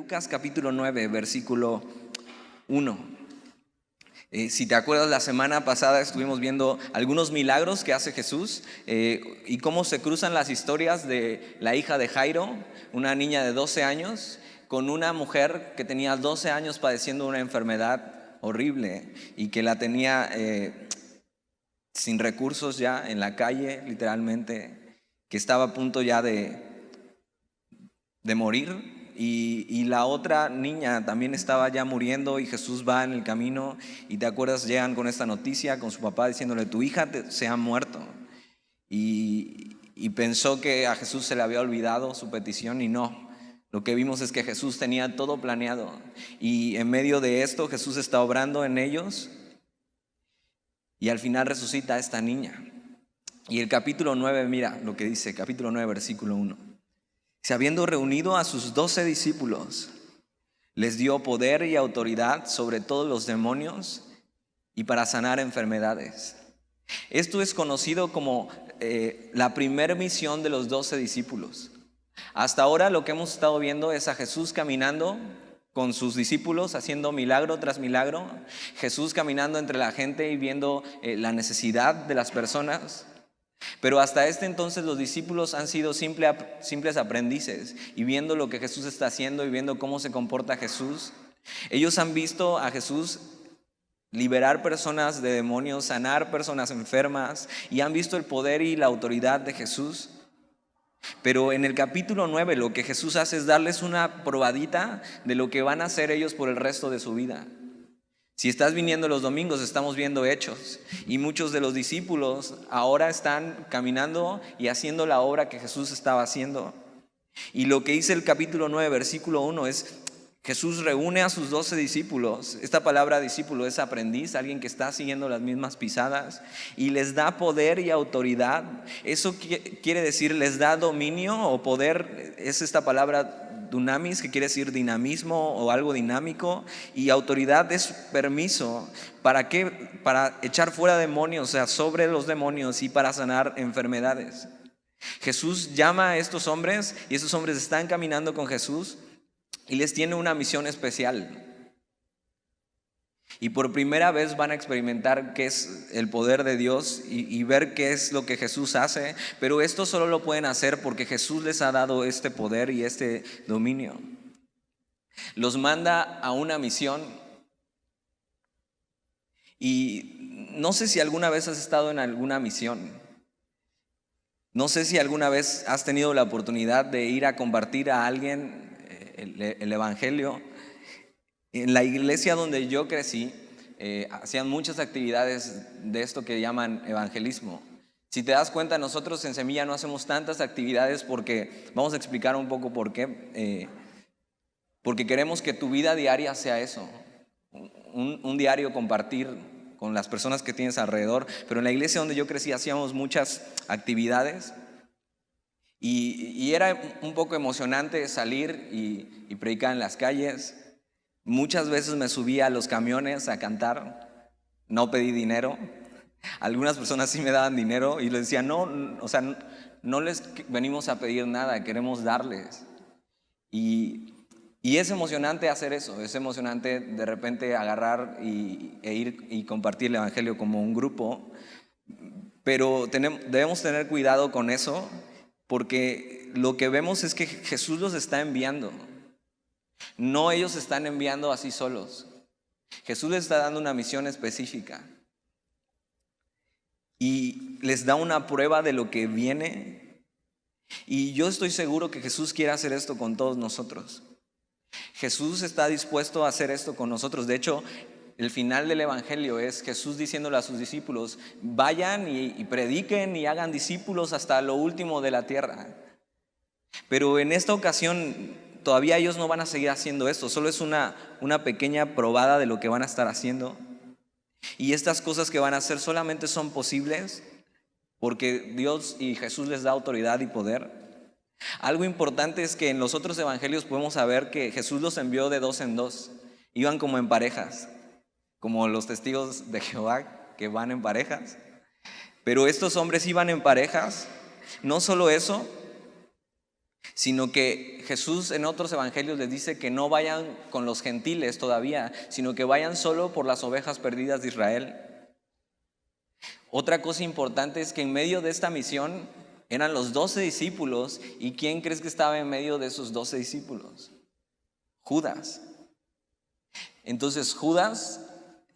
Lucas capítulo 9, versículo 1. Si te acuerdas, la semana pasada estuvimos viendo algunos milagros que hace Jesús y cómo se cruzan las historias de la hija de Jairo, una niña de 12 años, con una mujer que tenía 12 años padeciendo una enfermedad horrible y que la tenía sin recursos ya en la calle, literalmente, que estaba a punto ya de morir. Y la otra niña también estaba ya muriendo y Jesús va en el camino y te acuerdas, llegan con esta noticia con su papá diciéndole: tu hija se ha muerto. Y pensó que a Jesús se le había olvidado su petición, y no. Lo que vimos es que Jesús tenía todo planeado, y en medio de esto Jesús está obrando en ellos y al final resucita a esta niña. Y el capítulo 9, mira lo que dice, capítulo 9, versículo 1. Habiendo reunido a sus 12 discípulos, les dio poder y autoridad sobre todos los demonios y para sanar enfermedades. Esto es conocido como la primera misión de los 12 discípulos. Hasta ahora lo que hemos estado viendo es a Jesús caminando con sus discípulos, haciendo milagro tras milagro. Jesús caminando entre la gente y viendo la necesidad de las personas. Pero hasta este entonces los discípulos han sido simples aprendices, y viendo lo que Jesús está haciendo y viendo cómo se comporta Jesús, ellos han visto a Jesús liberar personas de demonios, sanar personas enfermas, y han visto el poder y la autoridad de Jesús. Pero en el capítulo 9 lo que Jesús hace es darles una probadita de lo que van a hacer ellos por el resto de su vida. Si estás viniendo los domingos, estamos viendo Hechos, y muchos de los discípulos ahora están caminando y haciendo la obra que Jesús estaba haciendo. Y lo que dice el capítulo 9, versículo 1 es: Jesús reúne a sus 12 discípulos. Esta palabra discípulo es aprendiz, alguien que está siguiendo las mismas pisadas, y les da poder y autoridad. Eso quiere decir, les da dominio o poder. Es esta palabra dunamis, que quiere decir dinamismo o algo dinámico, y autoridad es permiso. ¿Para qué? Para echar fuera demonios, o sea, sobre los demonios, y para sanar enfermedades. Jesús llama a estos hombres, y esos hombres están caminando con Jesús y les tiene una misión especial. Y por primera vez van a experimentar qué es el poder de Dios y ver qué es lo que Jesús hace. Pero esto solo lo pueden hacer porque Jesús les ha dado este poder y este dominio. Los manda a una misión. Y no sé si alguna vez has estado en alguna misión. No sé si alguna vez has tenido la oportunidad de ir a compartir a alguien el evangelio. En la iglesia donde yo crecí, hacían muchas actividades de esto que llaman evangelismo. Si te das cuenta, nosotros en Semilla no hacemos tantas actividades porque, vamos a explicar un poco por qué. Porque queremos que tu vida diaria sea eso, un diario compartir con las personas que tienes alrededor. Pero en la iglesia donde yo crecí hacíamos muchas actividades. Y era un poco emocionante salir y predicar en las calles. Muchas veces me subía a los camiones a cantar, no pedí dinero. Algunas personas sí me daban dinero y les decía: no, o sea, no les venimos a pedir nada, queremos darles. Y es emocionante hacer eso, es emocionante de repente agarrar e ir y compartir el evangelio como un grupo. Pero debemos tener cuidado con eso, porque lo que vemos es que Jesús los está enviando. No, ellos están enviando así solos. Jesús les está dando una misión específica y les da una prueba de lo que viene. Y yo estoy seguro que Jesús quiere hacer esto con todos nosotros. Jesús está dispuesto a hacer esto con nosotros. De hecho, el final del evangelio es Jesús diciéndole a sus discípulos: vayan y prediquen y hagan discípulos hasta lo último de la tierra. Pero en esta ocasión todavía ellos no van a seguir haciendo esto, solo es una pequeña probada de lo que van a estar haciendo. Y estas cosas que van a hacer solamente son posibles porque Dios y Jesús les da autoridad y poder. Algo importante es que en los otros evangelios podemos saber que Jesús los envió de 2 en 2. Iban como en parejas, como los testigos de Jehová que van en parejas. Pero estos hombres iban en parejas. No solo eso, sino que Jesús en otros evangelios les dice que no vayan con los gentiles todavía, sino que vayan solo por las ovejas perdidas de Israel. Otra cosa importante es que en medio de esta misión eran los 12 discípulos. ¿Y quién crees que estaba en medio de esos 12 discípulos? Judas. Entonces Judas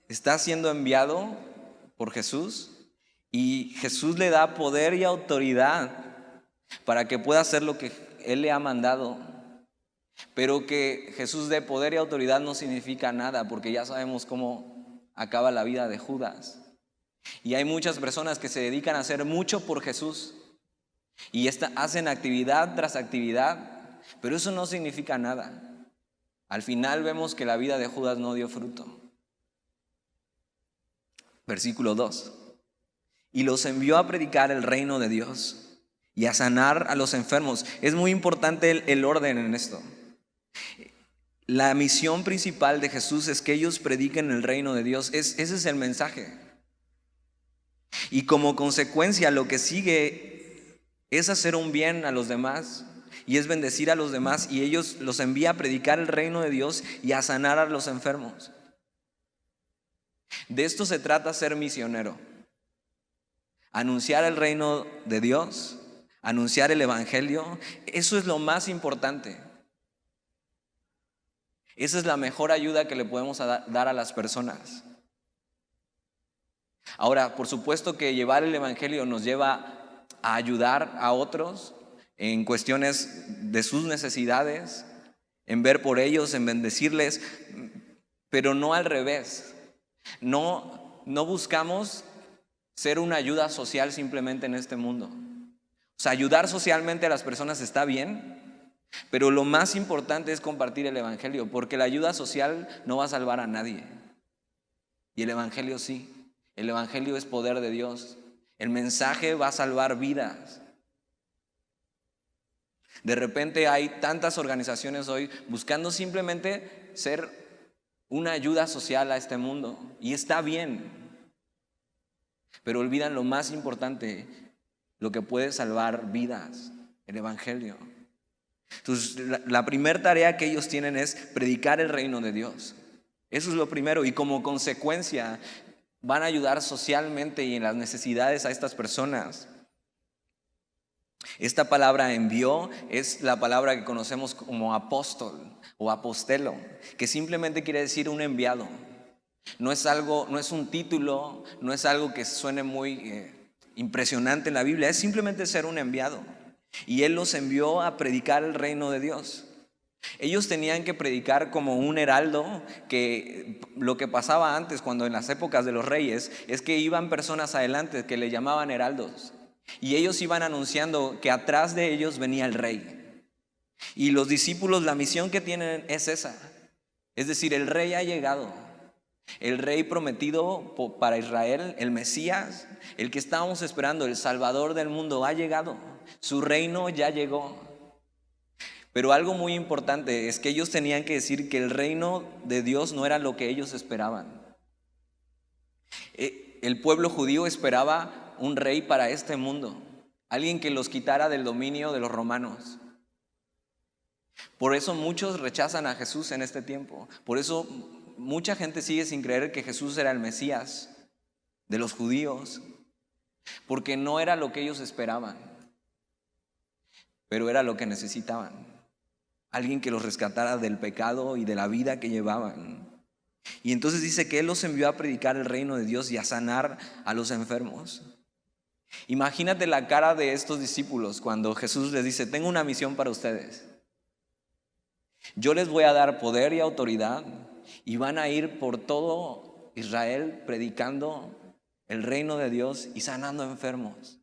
está siendo enviado por Jesús y Jesús le da poder y autoridad para que pueda hacer lo que Él le ha mandado. Pero que Jesús dé poder y autoridad no significa nada, porque ya sabemos cómo acaba la vida de Judas. Y hay muchas personas que se dedican a hacer mucho por Jesús y hacen actividad tras actividad, pero eso no significa nada. Al final vemos que la vida de Judas no dio fruto. Versículo 2. Y los envió a predicar el reino de Dios y a sanar a los enfermos. Es muy importante el orden en esto. La misión principal de Jesús es que ellos prediquen el reino de Dios. Ese es el mensaje. Y como consecuencia lo que sigue es hacer un bien a los demás y es bendecir a los demás, y ellos los envía a predicar el reino de Dios y a sanar a los enfermos. De esto se trata ser misionero. Anunciar el reino de Dios, anunciar el evangelio, eso es lo más importante. Esa es la mejor ayuda que le podemos dar a las personas. Ahora, por supuesto que llevar el evangelio nos lleva a ayudar a otros en cuestiones de sus necesidades, en ver por ellos, en bendecirles, pero no al revés. No buscamos ser una ayuda social simplemente en este mundo. O sea, ayudar socialmente a las personas está bien, pero lo más importante es compartir el evangelio, porque la ayuda social no va a salvar a nadie. Y el evangelio sí. El evangelio es poder de Dios. El mensaje va a salvar vidas. De repente hay tantas organizaciones hoy buscando simplemente ser una ayuda social a este mundo. Y está bien. Pero olvidan lo más importante, lo que puede salvar vidas, el evangelio. Entonces, la primera tarea que ellos tienen es predicar el reino de Dios. Eso es lo primero. Y como consecuencia van a ayudar socialmente y en las necesidades a estas personas. Esta palabra envió es la palabra que conocemos como apóstol o apostelo, que simplemente quiere decir un enviado. No es un título, no es algo que suene muy impresionante en la Biblia, es simplemente ser un enviado. Y Él los envió a predicar el reino de Dios. Ellos tenían que predicar como un heraldo, que lo que pasaba antes, cuando en las épocas de los reyes, es que iban personas adelante que le llamaban heraldos. Y ellos iban anunciando que atrás de ellos venía el rey. Y los discípulos, la misión que tienen es esa. Es decir, el rey ha llegado. El rey prometido para Israel, el Mesías, el que estábamos esperando, el Salvador del mundo, ha llegado. Su reino ya llegó. Pero algo muy importante es que ellos tenían que decir que el reino de Dios no era lo que ellos esperaban. El pueblo judío esperaba un rey para este mundo, alguien que los quitara del dominio de los romanos. Por eso muchos rechazan a Jesús en este tiempo. Por eso mucha gente sigue sin creer que Jesús era el Mesías de los judíos, porque no era lo que ellos esperaban, pero era lo que necesitaban. Alguien que los rescatara del pecado y de la vida que llevaban. Y entonces dice que Él los envió a predicar el reino de Dios y a sanar a los enfermos. Imagínate la cara de estos discípulos cuando Jesús les dice: tengo una misión para ustedes. Yo les voy a dar poder y autoridad y van a ir por todo Israel predicando el reino de Dios y sanando enfermos.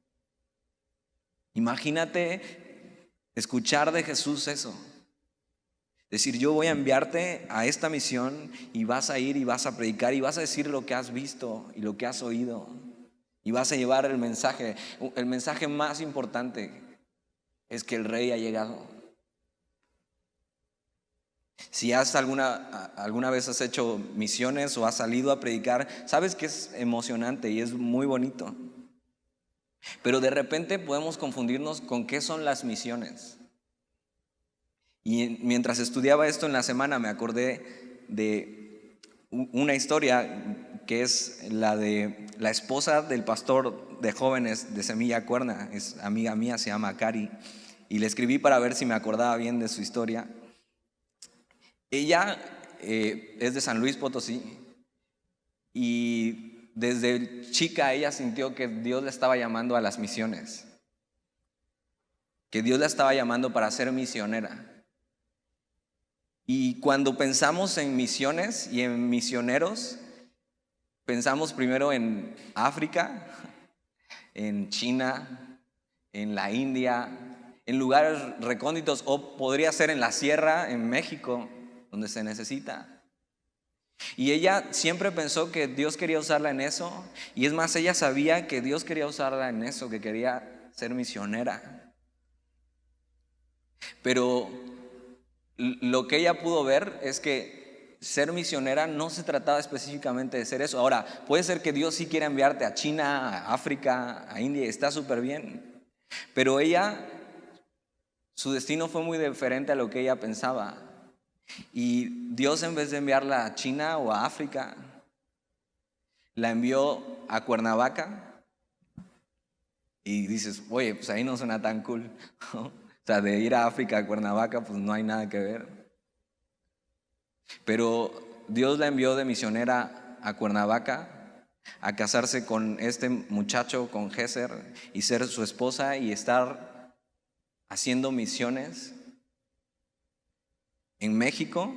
Imagínate escuchar de Jesús eso. Decir: yo voy a enviarte a esta misión y vas a ir y vas a predicar y vas a decir lo que has visto y lo que has oído y vas a llevar el mensaje. El mensaje más importante es que el rey ha llegado. Si alguna vez has hecho misiones o has salido a predicar, sabes que es emocionante y es muy bonito. Pero de repente podemos confundirnos con qué son las misiones. Y mientras estudiaba esto en la semana me acordé de una historia que es la de la esposa del pastor de jóvenes de Semilla Cuerna. Es amiga mía, se llama Cari, y le escribí para ver si me acordaba bien de su historia. Ella es de San Luis Potosí y desde chica ella sintió que Dios la estaba llamando a las misiones, que Dios la estaba llamando para ser misionera. Y cuando pensamos en misiones y en misioneros, pensamos primero en África, en China, en la India, en lugares recónditos, o podría ser en la sierra, en México, donde se necesita. Y ella siempre pensó que Dios quería usarla en eso, y es más, ella sabía que Dios quería usarla en eso, que quería ser misionera. Pero lo que ella pudo ver es que ser misionera no se trataba específicamente de ser eso. Ahora, puede ser que Dios sí quiera enviarte a China, a África, a India, está súper bien. Pero ella, su destino fue muy diferente a lo que ella pensaba. Y Dios, en vez de enviarla a China o a África, la envió a Cuernavaca. Y dices, oye, pues ahí no suena tan cool, ¿no? O sea, de ir a África a Cuernavaca, pues no hay nada que ver. Pero Dios la envió de misionera a Cuernavaca a casarse con este muchacho, con Géser, y ser su esposa y estar haciendo misiones en México,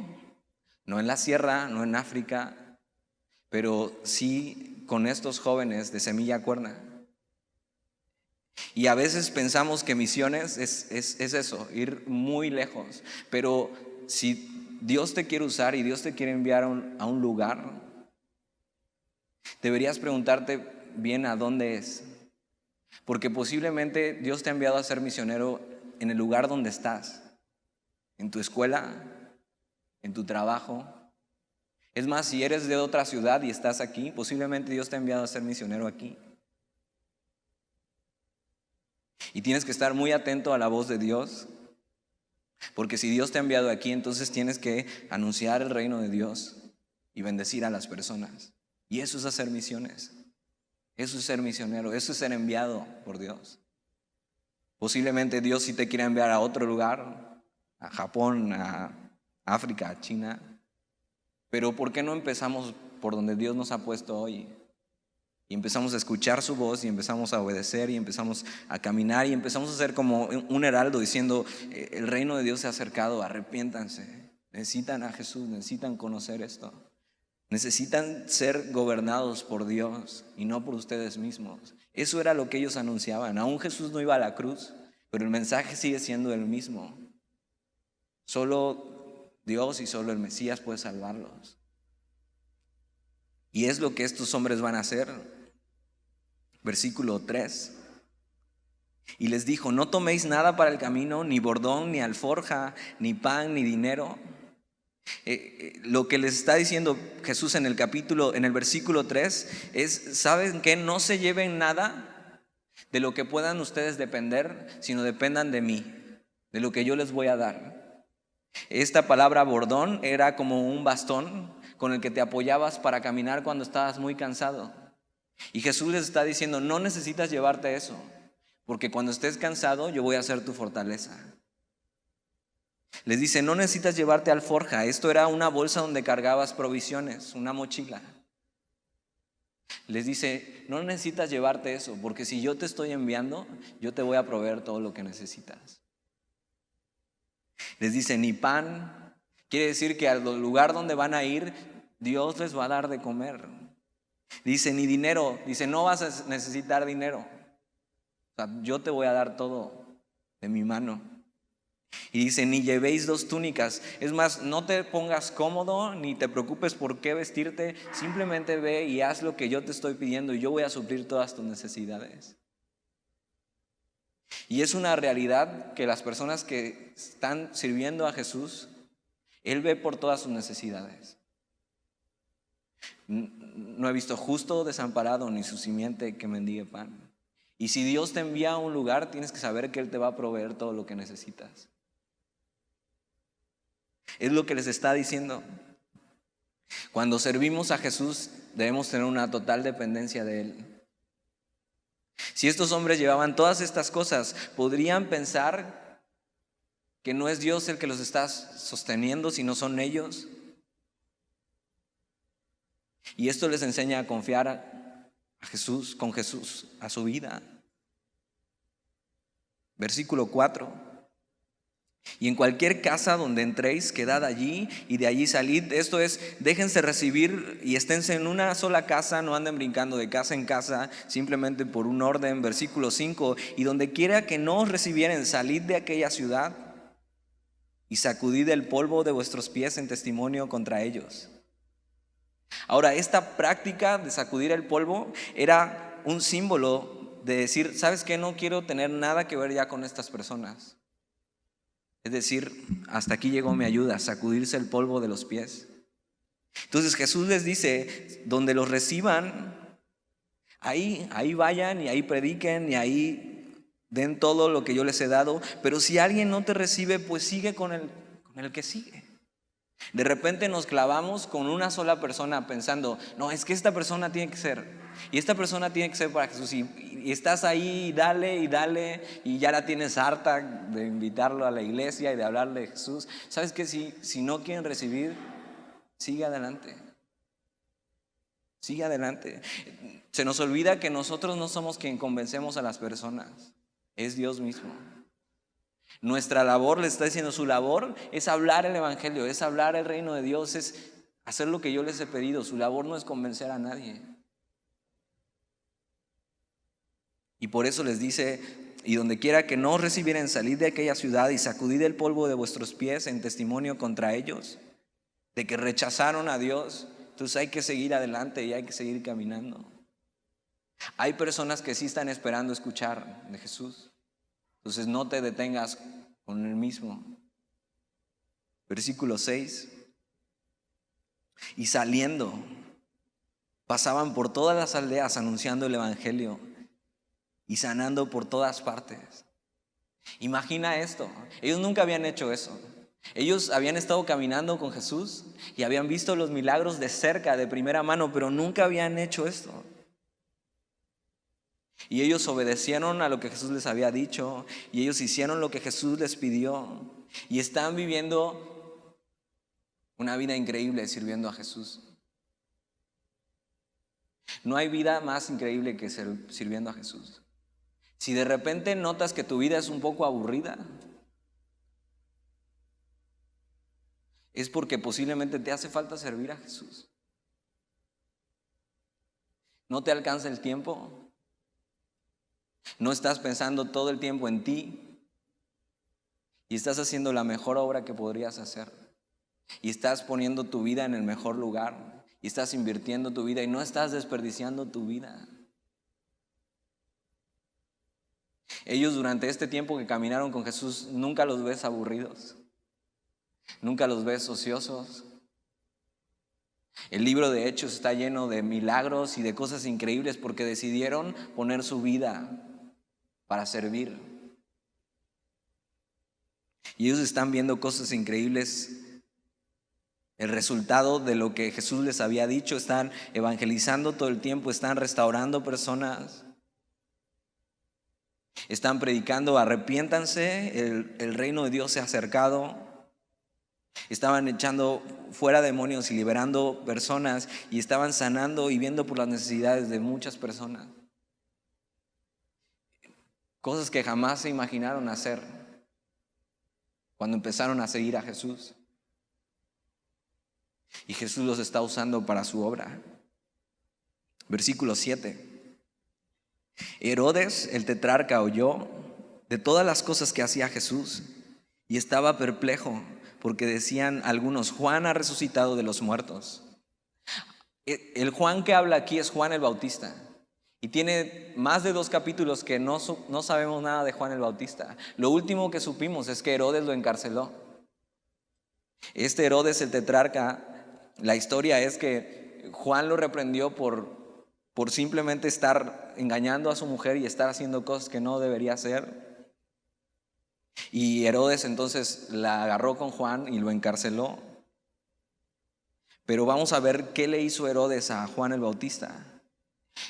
no en la sierra, no en África, pero sí con estos jóvenes de Semilla Cuerna. Y a veces pensamos que misiones es eso, ir muy lejos. Pero si Dios te quiere usar y Dios te quiere enviar a un lugar, deberías preguntarte bien a dónde es. Porque posiblemente Dios te ha enviado a ser misionero en el lugar donde estás, en tu escuela, en tu trabajo. Es más, si eres de otra ciudad y estás aquí, posiblemente Dios te ha enviado a ser misionero aquí. Y tienes que estar muy atento a la voz de Dios, porque si Dios te ha enviado aquí, entonces tienes que anunciar el reino de Dios y bendecir a las personas. Y eso es hacer misiones, eso es ser misionero, eso es ser enviado por Dios. Posiblemente Dios sí te quiera enviar a otro lugar, a Japón, a África, a China, pero ¿por qué no empezamos por donde Dios nos ha puesto hoy? Y empezamos a escuchar su voz y empezamos a obedecer y empezamos a caminar y empezamos a ser como un heraldo diciendo, el reino de Dios se ha acercado, arrepiéntanse, necesitan a Jesús, necesitan conocer esto, necesitan ser gobernados por Dios y no por ustedes mismos. Eso era lo que ellos anunciaban. Aún Jesús no iba a la cruz, pero el mensaje sigue siendo el mismo. Solo Dios y solo el Mesías puede salvarlos. Y es lo que estos hombres van a hacer. Versículo 3. Y les dijo, no toméis nada para el camino, ni bordón, ni alforja, ni pan, ni dinero. Lo que les está diciendo Jesús en el versículo 3 es, ¿saben qué? No se lleven nada de lo que puedan ustedes depender, sino dependan de mí, de lo que yo les voy a dar. Esta palabra bordón era como un bastón con el que te apoyabas para caminar cuando estabas muy cansado. Y Jesús les está diciendo, no necesitas llevarte eso, porque cuando estés cansado yo voy a ser tu fortaleza. Les dice, no necesitas llevarte alforja. Esto era una bolsa donde cargabas provisiones, una mochila. Les dice, no necesitas llevarte eso, porque si yo te estoy enviando, yo te voy a proveer todo lo que necesitas. Les dice, ni pan. Quiere decir que al lugar donde van a ir, Dios les va a dar de comer. Dice, ni dinero. Dice, no vas a necesitar dinero. O sea, yo te voy a dar todo de mi mano. Y dice, ni llevéis 2 túnicas. Es más, no te pongas cómodo, ni te preocupes por qué vestirte. Simplemente ve y haz lo que yo te estoy pidiendo y yo voy a suplir todas tus necesidades. Y es una realidad que las personas que están sirviendo a Jesús, Él ve por todas sus necesidades. No he visto justo desamparado ni su simiente que mendigue pan. Y si Dios te envía a un lugar, tienes que saber que Él te va a proveer todo lo que necesitas. Es lo que les está diciendo. Cuando servimos a Jesús, debemos tener una total dependencia de Él. Si estos hombres llevaban todas estas cosas, podrían pensar que no es Dios el que los está sosteniendo, sino son ellos. Y esto les enseña a confiar a Jesús, con Jesús, a su vida. Versículo 4. Y en cualquier casa donde entréis, quedad allí y de allí salid. Esto es, déjense recibir y esténse en una sola casa, no anden brincando de casa en casa, simplemente por un orden. Versículo 5. Y donde quiera que no os recibieren, salid de aquella ciudad y sacudid el polvo de vuestros pies en testimonio contra ellos. Ahora, esta práctica de sacudir el polvo era un símbolo de decir, ¿sabes qué? No quiero tener nada que ver ya con estas personas. Es decir, hasta aquí llegó mi ayuda, sacudirse el polvo de los pies. Entonces Jesús les dice, donde los reciban, ahí vayan y ahí prediquen y ahí den todo lo que yo les he dado. Pero si alguien no te recibe, pues sigue con el que sigue. De repente nos clavamos con una sola persona pensando, no, es que esta persona tiene que ser, y esta persona tiene que ser para Jesús, y estás ahí y dale, y ya la tienes harta de invitarlo a la iglesia y de hablarle de Jesús. ¿Sabes qué? Si no quieren recibir, sigue adelante. Sigue adelante. Se nos olvida que nosotros no somos quien convencemos a las personas, es Dios mismo. Nuestra labor, le está diciendo, su labor es hablar el evangelio, es hablar el reino de Dios, es hacer lo que yo les he pedido. Su labor no es convencer a nadie. Y por eso les dice, y donde quiera que no os recibieren, salid de aquella ciudad y sacudid el polvo de vuestros pies en testimonio contra ellos, de que rechazaron a Dios. Entonces hay que seguir adelante y hay que seguir caminando. Hay personas que sí están esperando escuchar de Jesús. Entonces no te detengas con el mismo. Versículo 6. Y saliendo, pasaban por todas las aldeas anunciando el evangelio y sanando por todas partes. Imagina esto, ellos nunca habían hecho eso. Ellos habían estado caminando con Jesús y habían visto los milagros de cerca, de primera mano, pero nunca habían hecho esto. Y ellos obedecieron a lo que Jesús les había dicho, y ellos hicieron lo que Jesús les pidió, y están viviendo una vida increíble sirviendo a Jesús. No hay vida más increíble que sirviendo a Jesús. Si de repente notas que tu vida es un poco aburrida, es porque posiblemente te hace falta servir a Jesús. No te alcanza el tiempo. No estás pensando todo el tiempo en ti y estás haciendo la mejor obra que podrías hacer y estás poniendo tu vida en el mejor lugar y estás invirtiendo tu vida y no estás desperdiciando tu vida. Ellos durante este tiempo que caminaron con Jesús nunca los ves aburridos, nunca los ves ociosos. El libro de Hechos está lleno de milagros y de cosas increíbles porque decidieron poner su vida para servir. Y ellos están viendo cosas increíbles, el resultado de lo que Jesús les había dicho. Están evangelizando todo el tiempo, están restaurando personas, están predicando, arrepiéntanse, el reino de Dios se ha acercado. Estaban echando fuera demonios y liberando personas y estaban sanando y viendo por las necesidades de muchas personas. Cosas que jamás se imaginaron hacer cuando empezaron a seguir a Jesús. Y Jesús los está usando para su obra. Versículo 7. Herodes, el tetrarca, oyó de todas las cosas que hacía Jesús y estaba perplejo, porque decían algunos, Juan ha resucitado de los muertos. El Juan que habla aquí es Juan el Bautista. Y tiene más de 2 capítulos que no sabemos nada de Juan el Bautista. Lo último que supimos es que Herodes lo encarceló. Este Herodes el tetrarca, la historia es que Juan lo reprendió por simplemente estar engañando a su mujer y estar haciendo cosas que no debería hacer. Y Herodes entonces la agarró con Juan y lo encarceló. Pero vamos a ver qué le hizo Herodes a Juan el Bautista.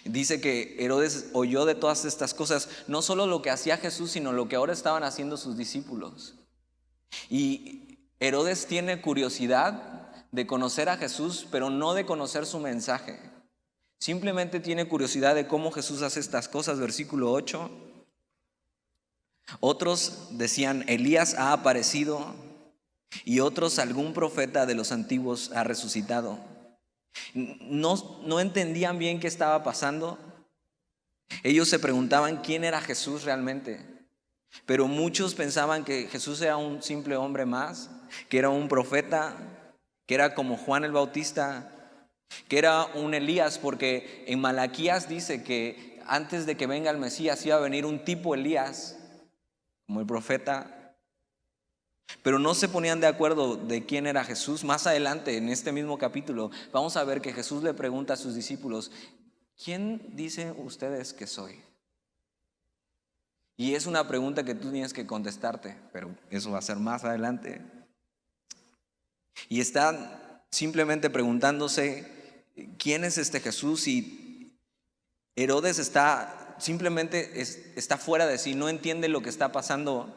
Dice que Herodes oyó de todas estas cosas, no solo lo que hacía Jesús, sino lo que ahora estaban haciendo sus discípulos. Y Herodes tiene curiosidad de conocer a Jesús, pero no de conocer su mensaje. Simplemente tiene curiosidad de cómo Jesús hace estas cosas. Versículo 8. Otros decían: Elías ha aparecido, y otros: algún profeta de los antiguos ha resucitado. No entendían bien qué estaba pasando. Ellos se preguntaban quién era Jesús realmente. Pero muchos pensaban que Jesús era un simple hombre más, que era un profeta, que era como Juan el Bautista, que era un Elías, porque en Malaquías dice que antes de que venga el Mesías iba a venir un tipo Elías, como el profeta. Pero no se ponían de acuerdo de quién era Jesús. Más adelante, en este mismo capítulo, vamos a ver que Jesús le pregunta a sus discípulos: ¿quién dicen ustedes que soy? Y es una pregunta que tú tienes que contestarte, pero eso va a ser más adelante. Y están simplemente preguntándose quién es este Jesús, y Herodes simplemente está fuera de sí, no entiende lo que está pasando,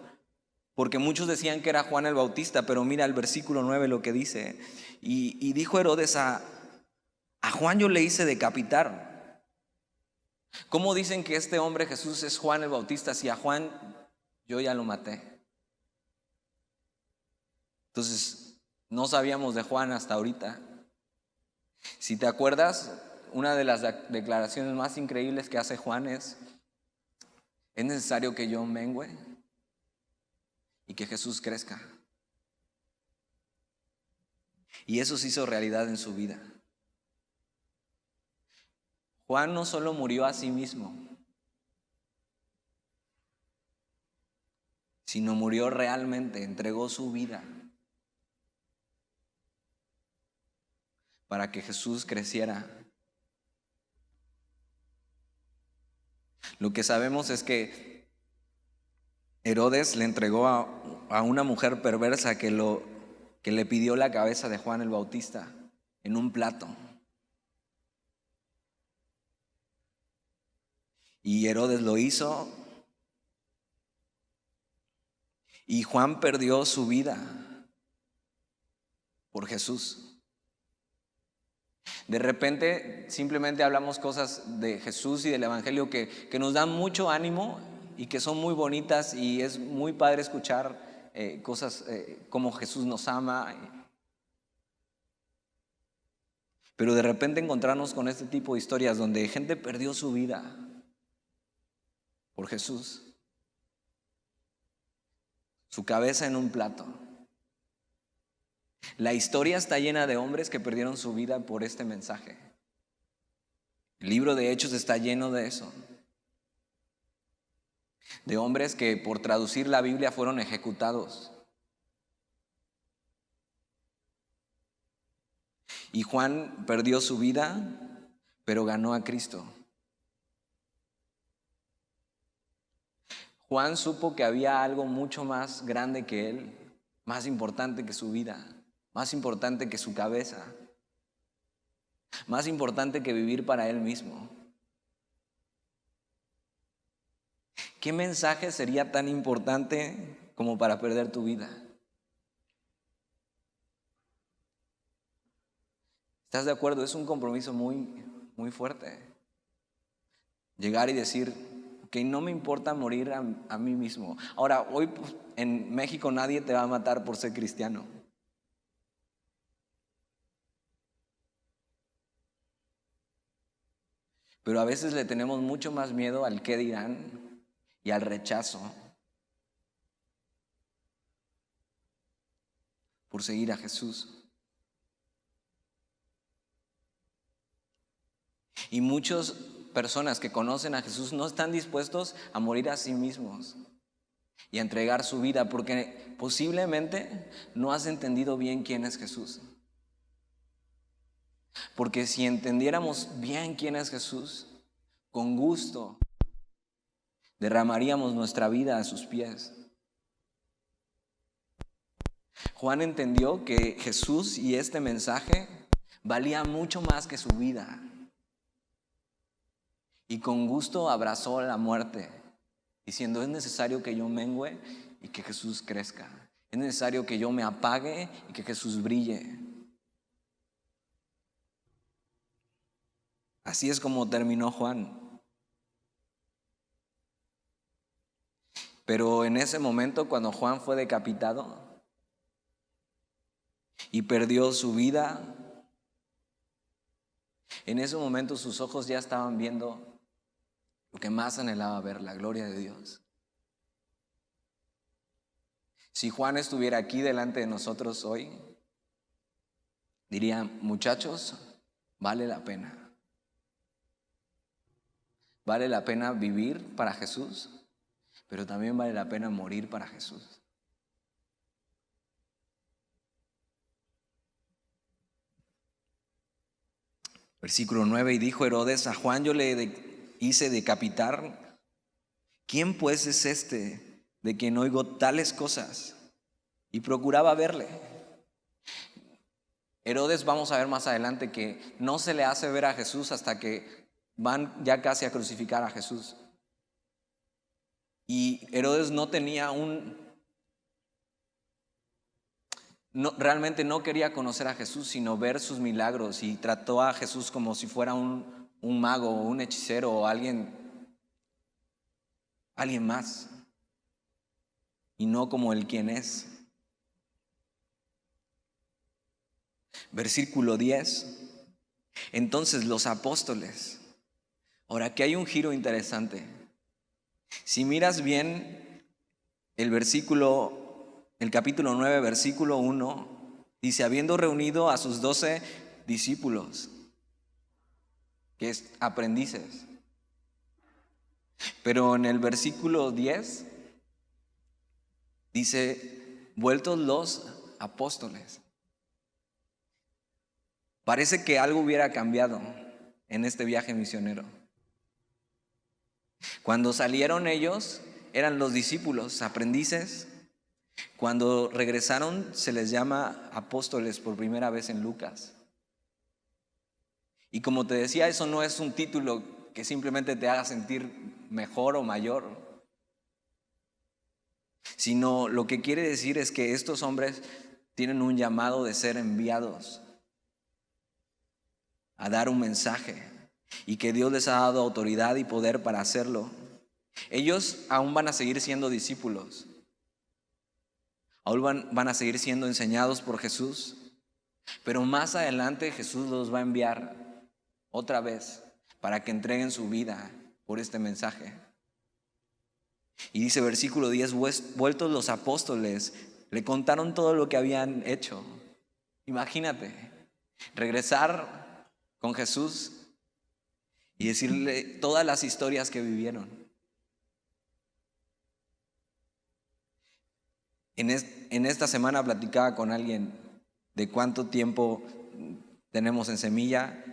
porque muchos decían que era Juan el Bautista, pero mira el versículo 9 lo que dice. Y dijo Herodes: a Juan yo le hice decapitar. ¿Cómo dicen que este hombre Jesús es Juan el Bautista si a Juan yo ya lo maté? Entonces, no sabíamos de Juan hasta ahorita. Si te acuerdas, una de las declaraciones más increíbles que hace Juan es necesario que yo mengüe y que Jesús crezca. Y eso se hizo realidad en su vida. Juan no solo murió a sí mismo, sino murió realmente, entregó su vida para que Jesús creciera. Lo que sabemos es que Herodes le entregó a una mujer perversa que le pidió la cabeza de Juan el Bautista en un plato. Y Herodes lo hizo, y Juan perdió su vida por Jesús. De repente simplemente hablamos cosas de Jesús y del Evangelio que nos dan mucho ánimo y que son muy bonitas, y es muy padre escuchar cosas como Jesús nos ama. Pero de repente encontrarnos con este tipo de historias donde gente perdió su vida por Jesús, su cabeza en un plato. La historia está llena de hombres que perdieron su vida por este mensaje. El libro de Hechos está lleno de eso. De hombres que por traducir la Biblia fueron ejecutados. Y Juan perdió su vida, pero ganó a Cristo. Juan supo que había algo mucho más grande que él, más importante que su vida, más importante que su cabeza, más importante que vivir para él mismo. ¿Qué mensaje sería tan importante como para perder tu vida? ¿Estás de acuerdo? Es un compromiso muy, muy fuerte. Llegar y decir que no me importa morir a mí mismo. Ahora, hoy pues, en México nadie te va a matar por ser cristiano. Pero a veces le tenemos mucho más miedo al qué dirán y al rechazo por seguir a Jesús. Y muchas personas que conocen a Jesús no están dispuestos a morir a sí mismos y a entregar su vida, porque posiblemente no has entendido bien quién es Jesús. Porque si entendiéramos bien quién es Jesús, con gusto derramaríamos nuestra vida a sus pies. Juan entendió que Jesús y este mensaje valía mucho más que su vida. Y con gusto abrazó la muerte, diciendo: es necesario que yo mengüe y que Jesús crezca. Es necesario que yo me apague y que Jesús brille. Así es como terminó Juan. Pero en ese momento, cuando Juan fue decapitado y perdió su vida, en ese momento sus ojos ya estaban viendo lo que más anhelaba ver, la gloria de Dios. Si Juan estuviera aquí delante de nosotros hoy, diría: muchachos, vale la pena. Vale la pena vivir para Jesús, pero también vale la pena morir para Jesús. Versículo 9: y dijo Herodes: a Juan yo le hice decapitar. ¿Quién pues es este de quien oigo tales cosas? Y procuraba verle. Herodes, vamos a ver más adelante, que no se le hace ver a Jesús hasta que van ya casi a crucificar a Jesús. Y Herodes no tenía realmente no quería conocer a Jesús, sino ver sus milagros, y trató a Jesús como si fuera un mago o un hechicero o alguien más, y no como el quien es. Versículo 10. Entonces los apóstoles. Ahora, aquí hay un giro interesante. Si miras bien el capítulo 9, versículo 1, dice: habiendo reunido a sus 12 discípulos, que es aprendices. Pero en el versículo 10 dice: vueltos los apóstoles. Parece que algo hubiera cambiado en este viaje misionero. Cuando salieron ellos, eran los discípulos, aprendices. Cuando regresaron, se les llama apóstoles por primera vez en Lucas. Y como te decía, eso no es un título que simplemente te haga sentir mejor o mayor, sino lo que quiere decir es que estos hombres tienen un llamado de ser enviados a dar un mensaje, y que Dios les ha dado autoridad y poder para hacerlo. Ellos aún van a seguir siendo discípulos, aún van a seguir siendo enseñados por Jesús, pero más adelante Jesús los va a enviar otra vez para que entreguen su vida por este mensaje. Y dice versículo 10: vueltos los apóstoles, le contaron todo lo que habían hecho. Imagínate, regresar con Jesús y decirle todas las historias que vivieron. En esta semana platicaba con alguien de cuánto tiempo tenemos en Semilla,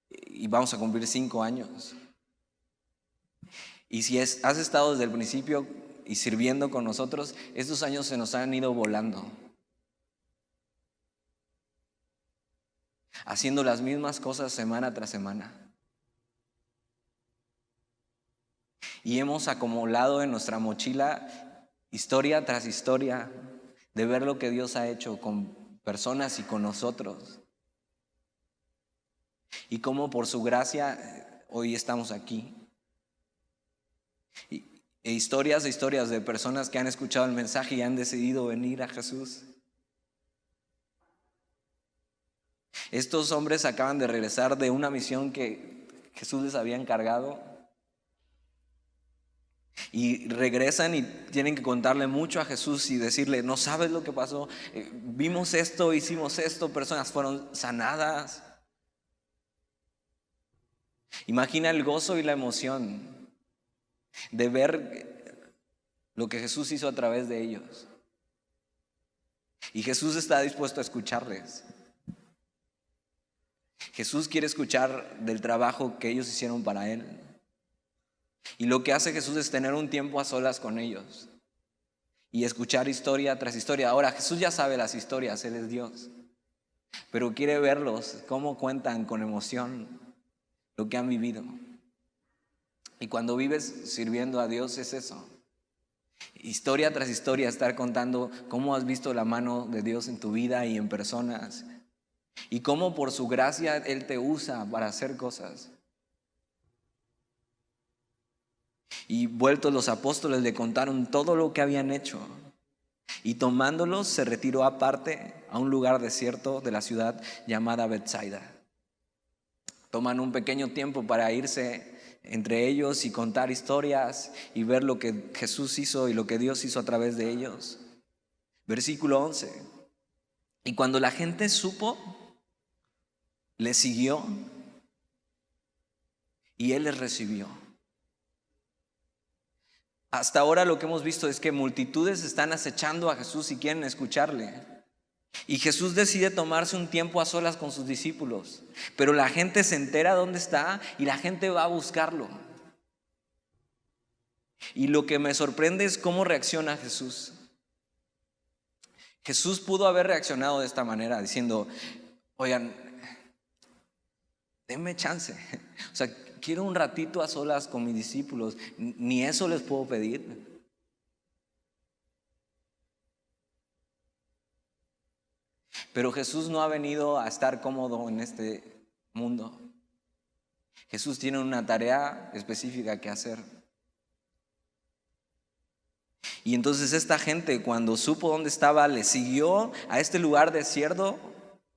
y vamos a cumplir 5 años. Y si has estado desde el principio y sirviendo con nosotros, estos años se nos han ido volando, haciendo las mismas cosas semana tras semana. Y hemos acumulado en nuestra mochila historia tras historia de ver lo que Dios ha hecho con personas y con nosotros. Y cómo por su gracia hoy estamos aquí. E historias de personas que han escuchado el mensaje y han decidido venir a Jesús. Estos hombres acaban de regresar de una misión que Jesús les había encargado, y regresan y tienen que contarle mucho a Jesús y decirle: no sabes lo que pasó, vimos esto, hicimos esto, personas fueron sanadas. Imagina el gozo y la emoción de ver lo que Jesús hizo a través de ellos. Y Jesús está dispuesto a escucharles. Jesús quiere escuchar del trabajo que ellos hicieron para Él. Y lo que hace Jesús es tener un tiempo a solas con ellos y escuchar historia tras historia. Ahora, Jesús ya sabe las historias, Él es Dios, pero quiere verlos, cómo cuentan con emoción lo que han vivido. Y cuando vives sirviendo a Dios es eso. Historia tras historia, estar contando cómo has visto la mano de Dios en tu vida y en personas. Y cómo por su gracia Él te usa para hacer cosas. Y vueltos los apóstoles le contaron todo lo que habían hecho. Y tomándolos se retiró aparte a un lugar desierto de la ciudad llamada Betsaida. Toman un pequeño tiempo para irse entre ellos y contar historias y ver lo que Jesús hizo y lo que Dios hizo a través de ellos. Versículo 11. Y cuando la gente supo, le siguió y Él les recibió. Hasta ahora lo que hemos visto es que multitudes están acechando a Jesús y quieren escucharle. Y Jesús decide tomarse un tiempo a solas con sus discípulos. Pero la gente se entera dónde está y la gente va a buscarlo. Y lo que me sorprende es cómo reacciona Jesús. Jesús pudo haber reaccionado de esta manera, diciendo: oigan, denme chance. O sea, quiero un ratito a solas con mis discípulos. Ni eso les puedo pedir. Pero Jesús no ha venido a estar cómodo en este mundo. Jesús tiene una tarea específica que hacer. Y entonces esta gente, cuando supo dónde estaba, le siguió a este lugar desierto,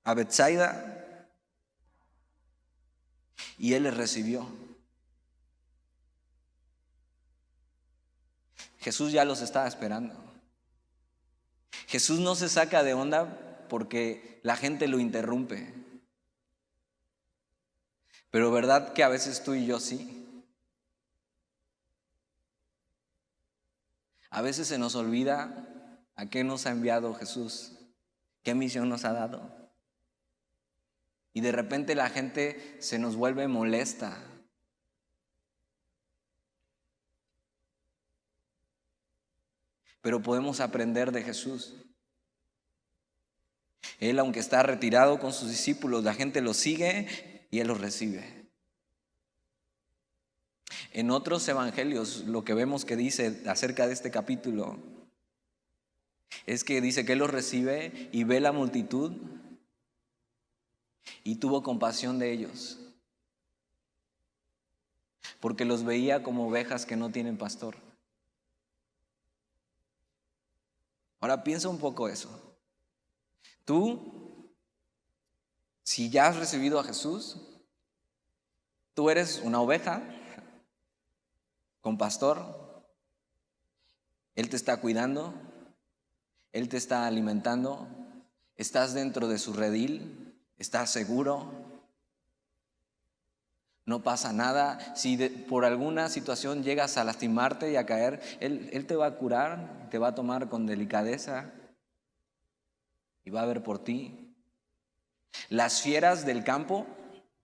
a Betsaida, y Él les recibió. Jesús ya los estaba esperando. Jesús no se saca de onda porque la gente lo interrumpe. Pero ¿verdad que a veces tú y yo sí? A veces se nos olvida a qué nos ha enviado Jesús, qué misión nos ha dado. Y de repente la gente se nos vuelve molesta. Pero podemos aprender de Jesús. Él, aunque está retirado con sus discípulos, la gente lo sigue y Él los recibe. En otros evangelios lo que vemos que dice acerca de este capítulo es que dice que Él los recibe y ve la multitud y tuvo compasión de ellos, porque los veía como ovejas que no tienen pastor. Ahora piensa un poco eso. Tú, si ya has recibido a Jesús, tú eres una oveja con pastor. Él te está cuidando, Él te está alimentando, estás dentro de su redil, estás seguro, no pasa nada. Si por alguna situación llegas a lastimarte y a caer, Él te va a curar, te va a tomar con delicadeza y va a ver por ti. Las fieras del campo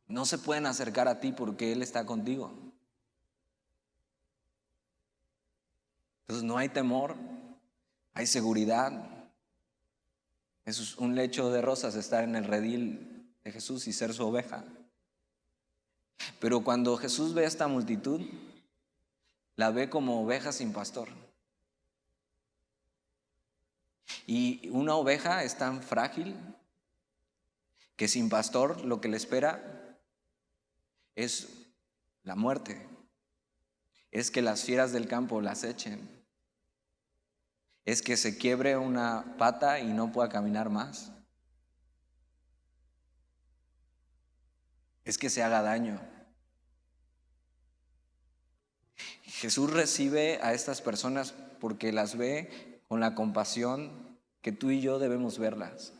no se pueden acercar a ti porque Él está contigo. Entonces no hay temor, hay seguridad. Es un lecho de rosas estar en el redil de Jesús y ser su oveja. Pero cuando Jesús ve a esta multitud, la ve como oveja sin pastor. Y una oveja es tan frágil que sin pastor lo que le espera es la muerte. Es que las fieras del campo la acechen. Es que se quiebre una pata y no pueda caminar más. Es que se haga daño. Jesús recibe a estas personas porque las ve con la compasión que tú y yo debemos verlas.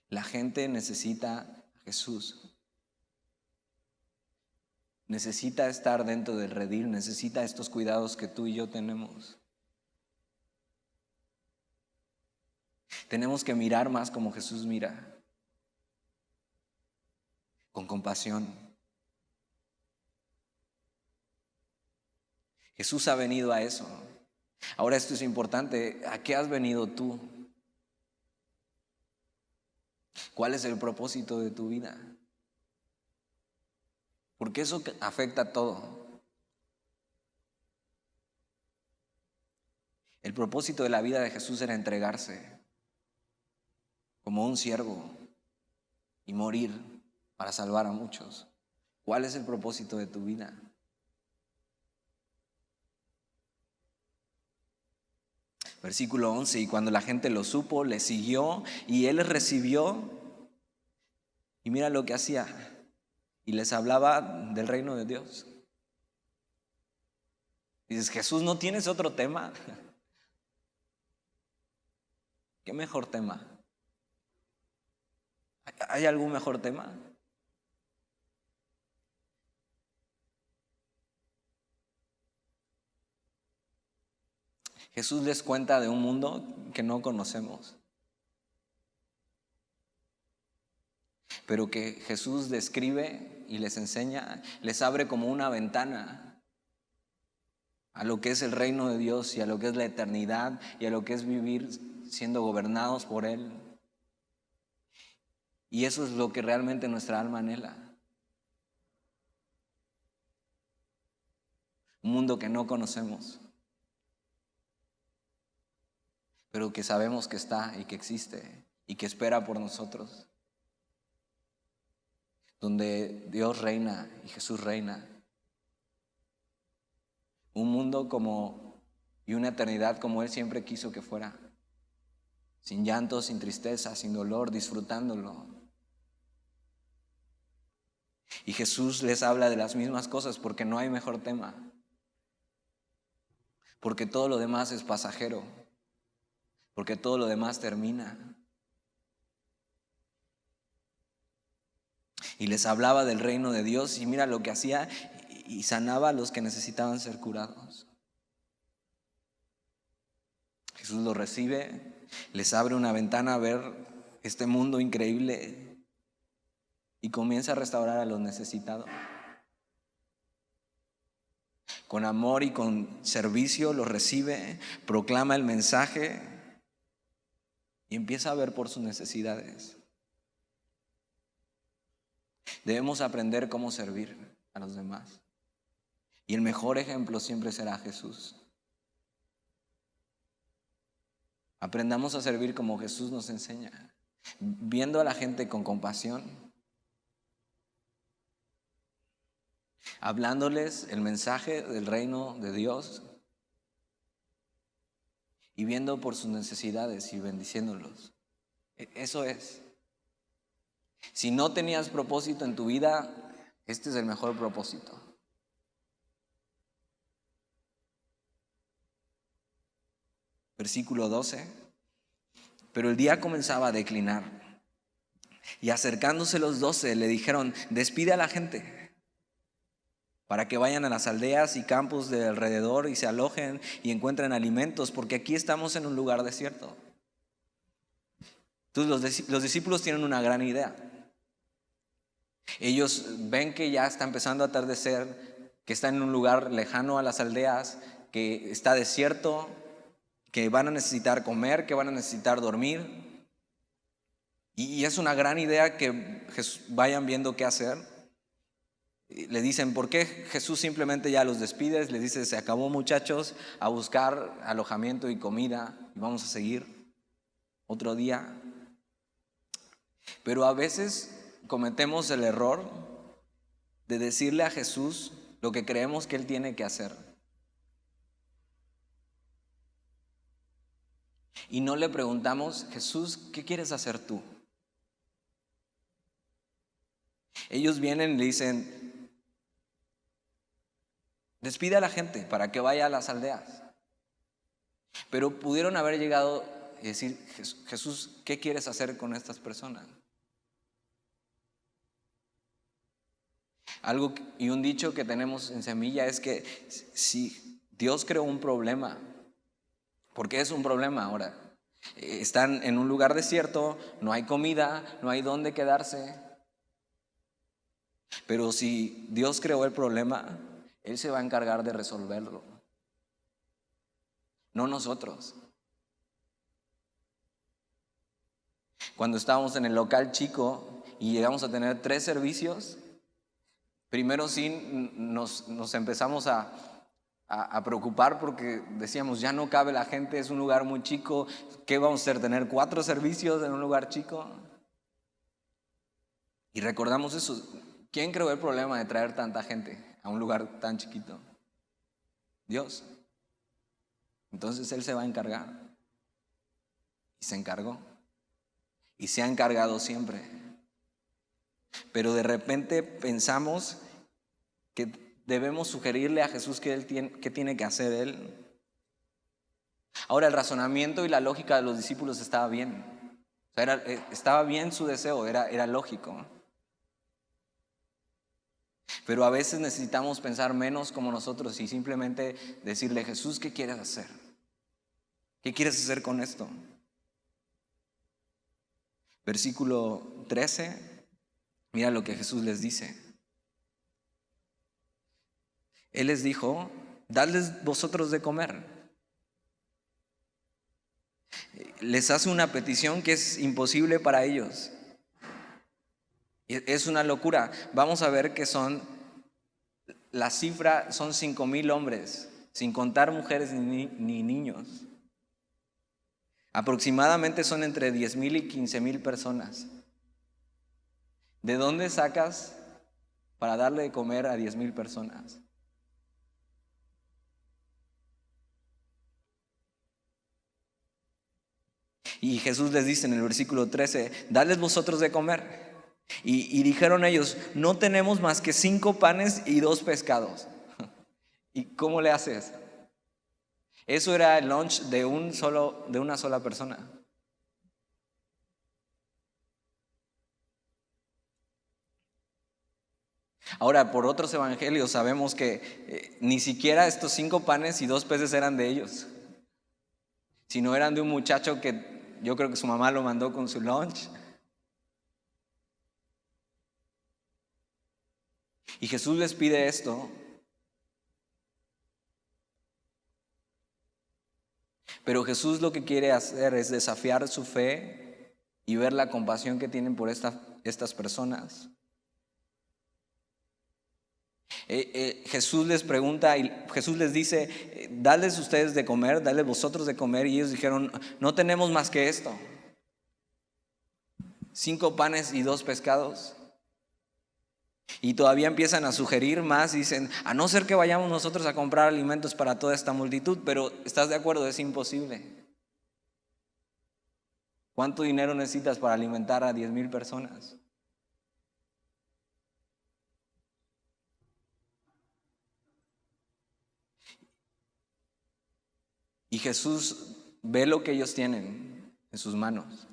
La gente necesita a Jesús. Necesita estar dentro del redil, necesita estos cuidados que tú y yo tenemos. Tenemos que mirar más como Jesús mira, con compasión. Jesús ha venido a eso. Ahora esto es importante. ¿A qué has venido tú? ¿Cuál es el propósito de tu vida? Porque eso afecta a todo. El propósito de la vida de Jesús era entregarse como un siervo y morir para salvar a muchos. ¿Cuál es el propósito de tu vida? Versículo 11, y cuando la gente lo supo, le siguió y él les recibió. Y mira lo que hacía. Y les hablaba del reino de Dios. Dices, Jesús, ¿no tienes otro tema? ¿Qué mejor tema? ¿Hay algún mejor tema? Jesús les cuenta de un mundo que no conocemos, pero que Jesús describe y les enseña, les abre como una ventana a lo que es el reino de Dios y a lo que es la eternidad y a lo que es vivir siendo gobernados por Él. Y eso es lo que realmente nuestra alma anhela. Un mundo que no conocemos, pero que sabemos que está y que existe y que espera por nosotros. Donde Dios reina y Jesús reina. Un mundo y una eternidad como Él siempre quiso que fuera. Sin llanto, sin tristeza, sin dolor, disfrutándolo. Y Jesús les habla de las mismas cosas porque no hay mejor tema. Porque todo lo demás es pasajero. Porque todo lo demás termina. Y les hablaba del reino de Dios y mira lo que hacía y sanaba a los que necesitaban ser curados. Jesús los recibe, les abre una ventana a ver este mundo increíble y comienza a restaurar a los necesitados. Con amor y con servicio los recibe, proclama el mensaje y empieza a ver por sus necesidades. Debemos aprender cómo servir a los demás. Y el mejor ejemplo siempre será Jesús. Aprendamos a servir como Jesús nos enseña, viendo a la gente con compasión, hablándoles el mensaje del reino de Dios y viendo por sus necesidades y bendiciéndolos. Eso es. Si no tenías propósito en tu vida, este es el mejor propósito. Versículo 12. Pero el día comenzaba a declinar y acercándose los 12 le dijeron, despide a la gente para que vayan a las aldeas y campos de alrededor y se alojen y encuentren alimentos, porque aquí estamos en un lugar desierto. Entonces los discípulos tienen una gran idea. Ellos ven que ya está empezando a atardecer, que están en un lugar lejano a las aldeas, que está desierto, que van a necesitar comer, que van a necesitar dormir. Y es una gran idea que vayan viendo qué hacer. Le dicen, ¿por qué Jesús simplemente ya los despide? Les dice, se acabó muchachos, a buscar alojamiento y comida y vamos a seguir otro día. Pero a veces cometemos el error de decirle a Jesús lo que creemos que Él tiene que hacer. Y no le preguntamos, Jesús, ¿qué quieres hacer tú? Ellos vienen y le dicen, despide a la gente para que vaya a las aldeas. Pero pudieron haber llegado y decir, Jesús, ¿qué quieres hacer con estas personas? Algo y un dicho que tenemos en Semilla es que si Dios creó un problema, porque es un problema ahora, están en un lugar desierto, no hay comida, no hay dónde quedarse, pero si Dios creó el problema, Él se va a encargar de resolverlo. no nosotros. Cuando estábamos en el local chico y llegamos a tener 3 servicios, primero sí nos empezamos a preocupar porque decíamos, ya no cabe la gente, es un lugar muy chico, ¿qué vamos a hacer? ¿Tener 4 servicios en un lugar chico? Y recordamos eso. ¿Quién creó el problema de traer tanta gente a un lugar tan chiquito? Dios. Entonces Él se va a encargar. Y se encargó. Y se ha encargado siempre. Pero de repente pensamos que debemos sugerirle a Jesús qué tiene que hacer Él. Ahora, el razonamiento y la lógica de los discípulos estaba bien. O sea, estaba bien su deseo, era lógico. Pero a veces necesitamos pensar menos como nosotros y simplemente decirle, Jesús, ¿qué quieres hacer? ¿Qué quieres hacer con esto? Versículo 13, mira lo que Jesús les dice. Él les dijo, dadles vosotros de comer. Les hace una petición que es imposible para ellos. Es una locura. Vamos a ver que la cifra son 5,000 hombres, sin contar mujeres ni niños. Aproximadamente son entre 10,000 y 15,000 personas. ¿De dónde sacas para darle de comer a 10,000 personas? Y Jesús les dice en el versículo 13, dadles vosotros de comer. Y dijeron ellos, no tenemos más que 5 panes y 2 pescados. ¿Y cómo le haces? Eso era el lunch de una sola persona. Ahora, por otros evangelios sabemos que ni siquiera estos 5 panes y 2 peces eran de ellos, sino eran de un muchacho que yo creo que su mamá lo mandó con su lunch. Y Jesús les pide esto, pero Jesús lo que quiere hacer es desafiar su fe y ver la compasión que tienen por estas personas. Jesús les pregunta y Jesús les dice, dales ustedes de comer, dales vosotros de comer. Y ellos dijeron, no tenemos más que esto, 5 panes y 2 pescados. Y todavía empiezan a sugerir más y dicen, a no ser que vayamos nosotros a comprar alimentos para toda esta multitud. Pero ¿estás de acuerdo? Es imposible. ¿Cuánto dinero necesitas para alimentar a 10,000 personas? Y Jesús ve lo que ellos tienen en sus manos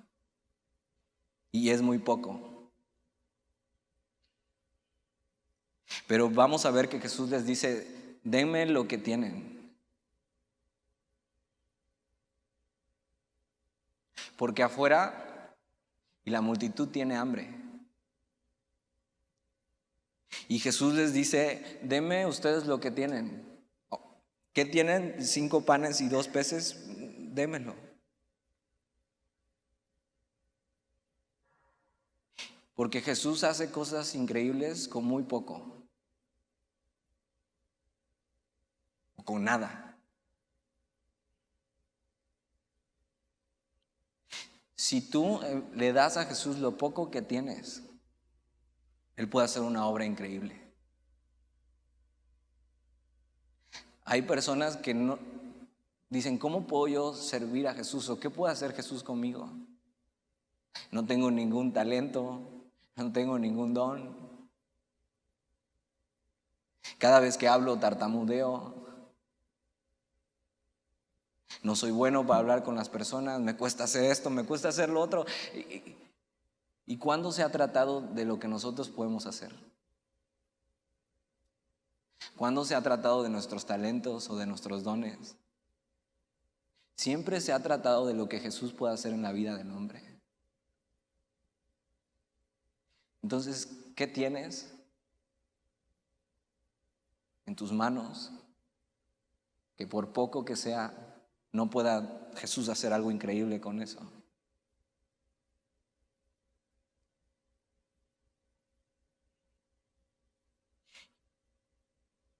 y es muy poco. Pero vamos a ver que Jesús les dice, denme lo que tienen. Porque afuera y la multitud tiene hambre. Y Jesús les dice, denme ustedes lo que tienen. ¿Qué tienen? 5 panes y 2 peces, démelo. Porque Jesús hace cosas increíbles con muy poco. O con nada. Si tú le das a Jesús lo poco que tienes, Él puede hacer una obra increíble. Hay personas que no dicen, ¿cómo puedo yo servir a Jesús? ¿O qué puede hacer Jesús conmigo? No tengo ningún talento, no tengo ningún don. Cada vez que hablo tartamudeo. No soy bueno para hablar con las personas, me cuesta hacer esto, me cuesta hacer lo otro. ¿Y cuándo se ha tratado de lo que nosotros podemos hacer? ¿Cuándo se ha tratado de nuestros talentos o de nuestros dones? Siempre se ha tratado de lo que Jesús puede hacer en la vida del hombre. Entonces, ¿qué tienes en tus manos que por poco que sea no pueda Jesús hacer algo increíble con eso.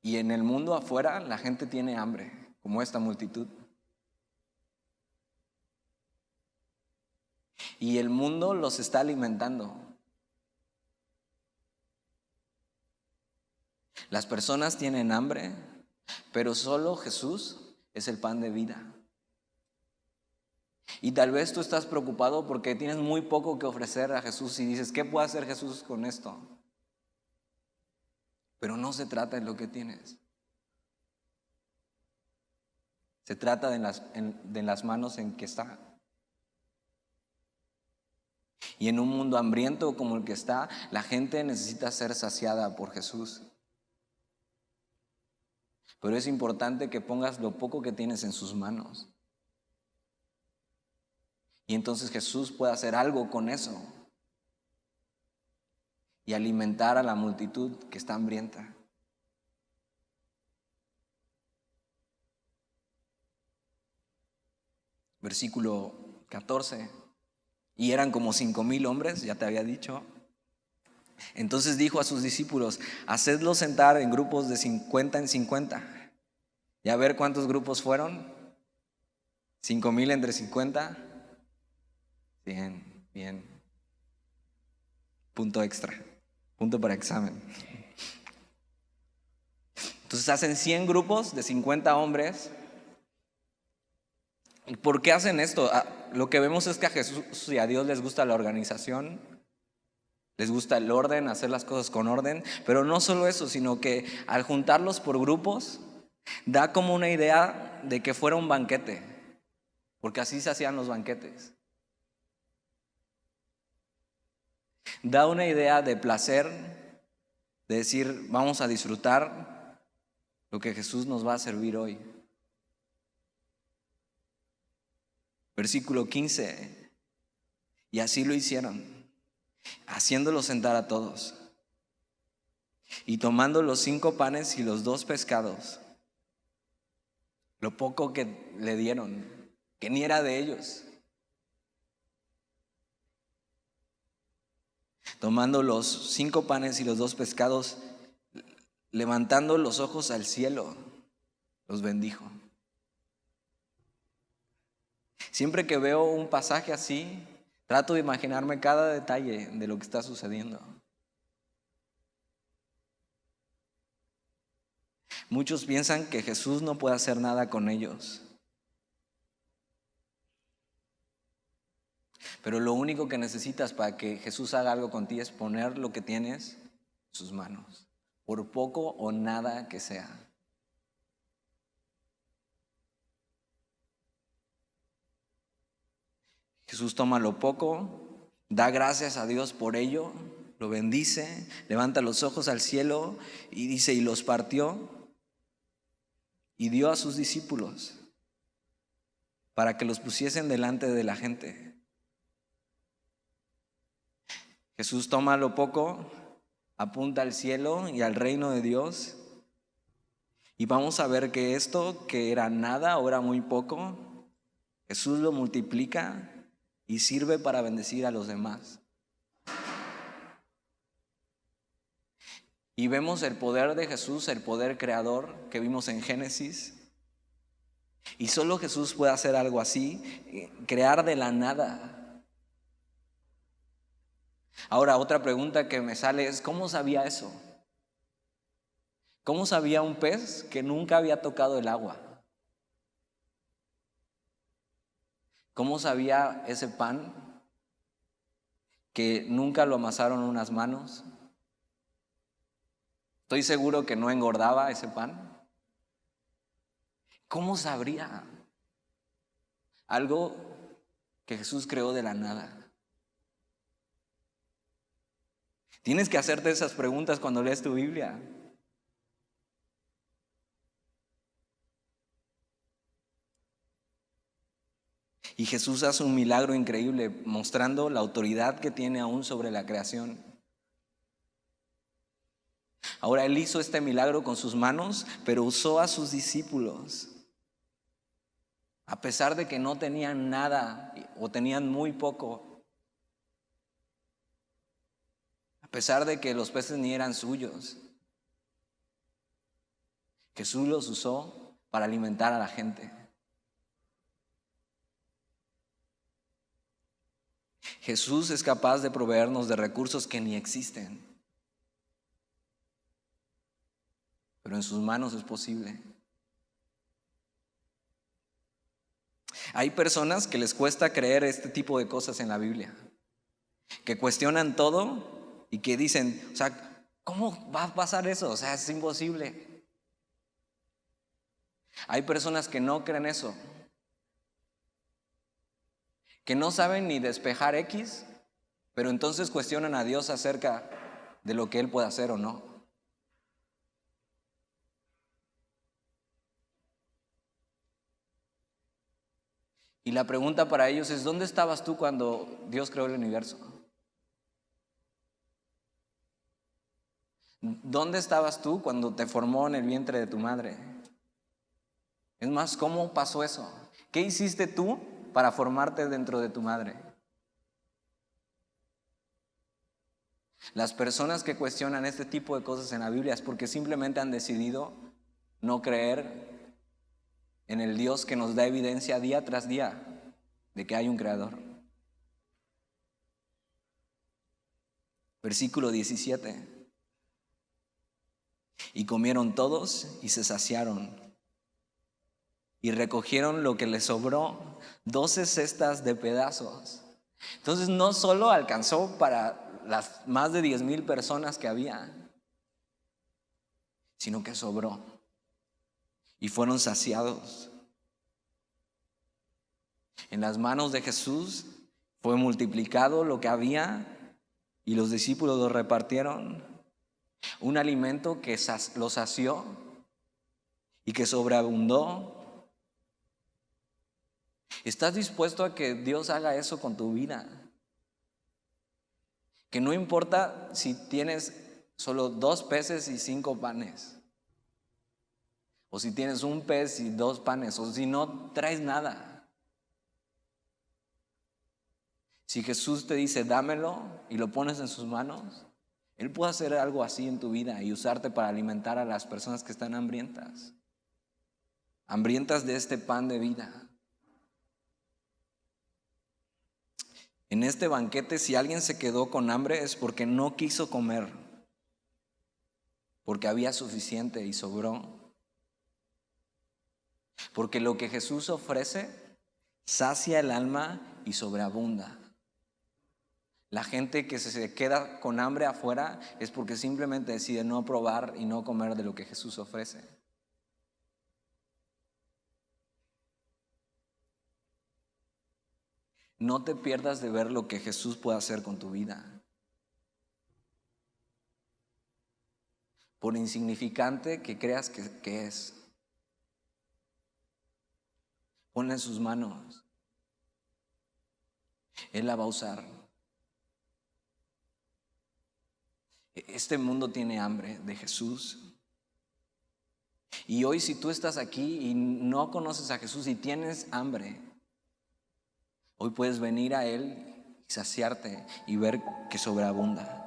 Y en el mundo afuera la gente tiene hambre, como esta multitud. Y el mundo los está alimentando. Las personas tienen hambre, pero solo Jesús es el pan de vida. Y tal vez tú estás preocupado porque tienes muy poco que ofrecer a Jesús y dices, ¿qué puede hacer Jesús con esto? Pero no se trata de lo que tienes. Se trata de las manos en que está. Y en un mundo hambriento como el que está, la gente necesita ser saciada por Jesús. Pero es importante que pongas lo poco que tienes en sus manos. Y entonces Jesús puede hacer algo con eso y alimentar a la multitud que está hambrienta. Versículo 14. Y eran como 5,000 hombres, ya te había dicho. Entonces dijo a sus discípulos, hacedlos sentar en grupos de 50 en 50. Y a ver cuántos grupos fueron. 5,000 entre 50. Bien. Punto extra. Punto para examen. Entonces hacen 100 grupos de 50 hombres. ¿Por qué hacen esto? Lo que vemos es que a Jesús y a Dios les gusta la organización, les gusta el orden, hacer las cosas con orden, pero no solo eso, sino que al juntarlos por grupos, da como una idea de que fuera un banquete, porque así se hacían los banquetes. Da una idea de placer, de decir, vamos a disfrutar lo que Jesús nos va a servir hoy. Versículo 15. Y así lo hicieron, haciéndolo sentar a todos. Y tomando los 5 panes y los 2 pescados, lo poco que le dieron, que ni era de ellos. Tomando los 5 panes y los 2 pescados, levantando los ojos al cielo, los bendijo. Siempre que veo un pasaje así, trato de imaginarme cada detalle de lo que está sucediendo. Muchos piensan que Jesús no puede hacer nada con ellos. Pero lo único que necesitas para que Jesús haga algo contigo es poner lo que tienes en sus manos, por poco o nada que sea. Jesús toma lo poco, da gracias a Dios por ello, lo bendice, levanta los ojos al cielo y dice, y los partió y dio a sus discípulos para que los pusiesen delante de la gente. Jesús toma lo poco, apunta al cielo y al reino de Dios, y vamos a ver que esto, que era nada o era muy poco, Jesús lo multiplica y sirve para bendecir a los demás. Y vemos el poder de Jesús, el poder creador que vimos en Génesis. Y solo Jesús puede hacer algo así, crear de la nada. Ahora, otra pregunta que me sale es, ¿cómo sabía eso? ¿Cómo sabía un pez que nunca había tocado el agua? ¿Cómo sabía ese pan que nunca lo amasaron unas manos? Estoy seguro que no engordaba ese pan. ¿Cómo sabría algo que Jesús creó de la nada? Tienes que hacerte esas preguntas cuando lees tu Biblia. Y Jesús hace un milagro increíble, mostrando la autoridad que tiene aún sobre la creación. Ahora Él hizo este milagro con sus manos, pero usó a sus discípulos. a pesar de que no tenían nada o tenían muy poco, a pesar de que los peces ni eran suyos. Jesús los usó para alimentar a la gente. Jesús es capaz de proveernos de recursos que ni existen, pero en sus manos es posible. Hay personas que les cuesta creer este tipo de cosas en la Biblia, que cuestionan todo y que dicen, o sea, ¿cómo va a pasar eso? O sea, es imposible. Hay personas que no creen eso, que no saben ni despejar X, pero entonces cuestionan a Dios acerca de lo que Él puede hacer o no. Y la pregunta para ellos es, ¿dónde estabas tú cuando Dios creó el universo? ¿Dónde estabas tú cuando te formó en el vientre de tu madre? Es más, ¿cómo pasó eso? ¿Qué hiciste tú para formarte dentro de tu madre? Las personas que cuestionan este tipo de cosas en la Biblia es porque simplemente han decidido no creer en el Dios que nos da evidencia día tras día de que hay un creador. Versículo 17. Y comieron todos y se saciaron. Y recogieron lo que les sobró, 12 cestas de pedazos. Entonces no solo alcanzó para las más de 10,000 personas que había, sino que sobró. Y fueron saciados. En las manos de Jesús fue multiplicado lo que había y los discípulos lo repartieron. Un alimento que los sació y que sobreabundó. ¿Estás dispuesto a que Dios haga eso con tu vida? Que no importa si tienes solo 2 peces y 5 panes, o si tienes 1 pez y 2 panes, o si no traes nada. Si Jesús te dice dámelo y lo pones en sus manos, Él puede hacer algo así en tu vida y usarte para alimentar a las personas que están hambrientas de este pan de vida. En este banquete, si alguien se quedó con hambre es porque no quiso comer, porque había suficiente y sobró. Porque lo que Jesús ofrece sacia el alma y sobreabunda. La gente que se queda con hambre afuera es porque simplemente decide no probar y no comer de lo que Jesús ofrece. No te pierdas de ver lo que Jesús puede hacer con tu vida. Por insignificante que creas que es, ponle en sus manos. Él la va a usar. Este mundo tiene hambre de Jesús. Y hoy si tú estás aquí y no conoces a Jesús y tienes hambre, hoy puedes venir a Él y saciarte y ver que sobreabunda.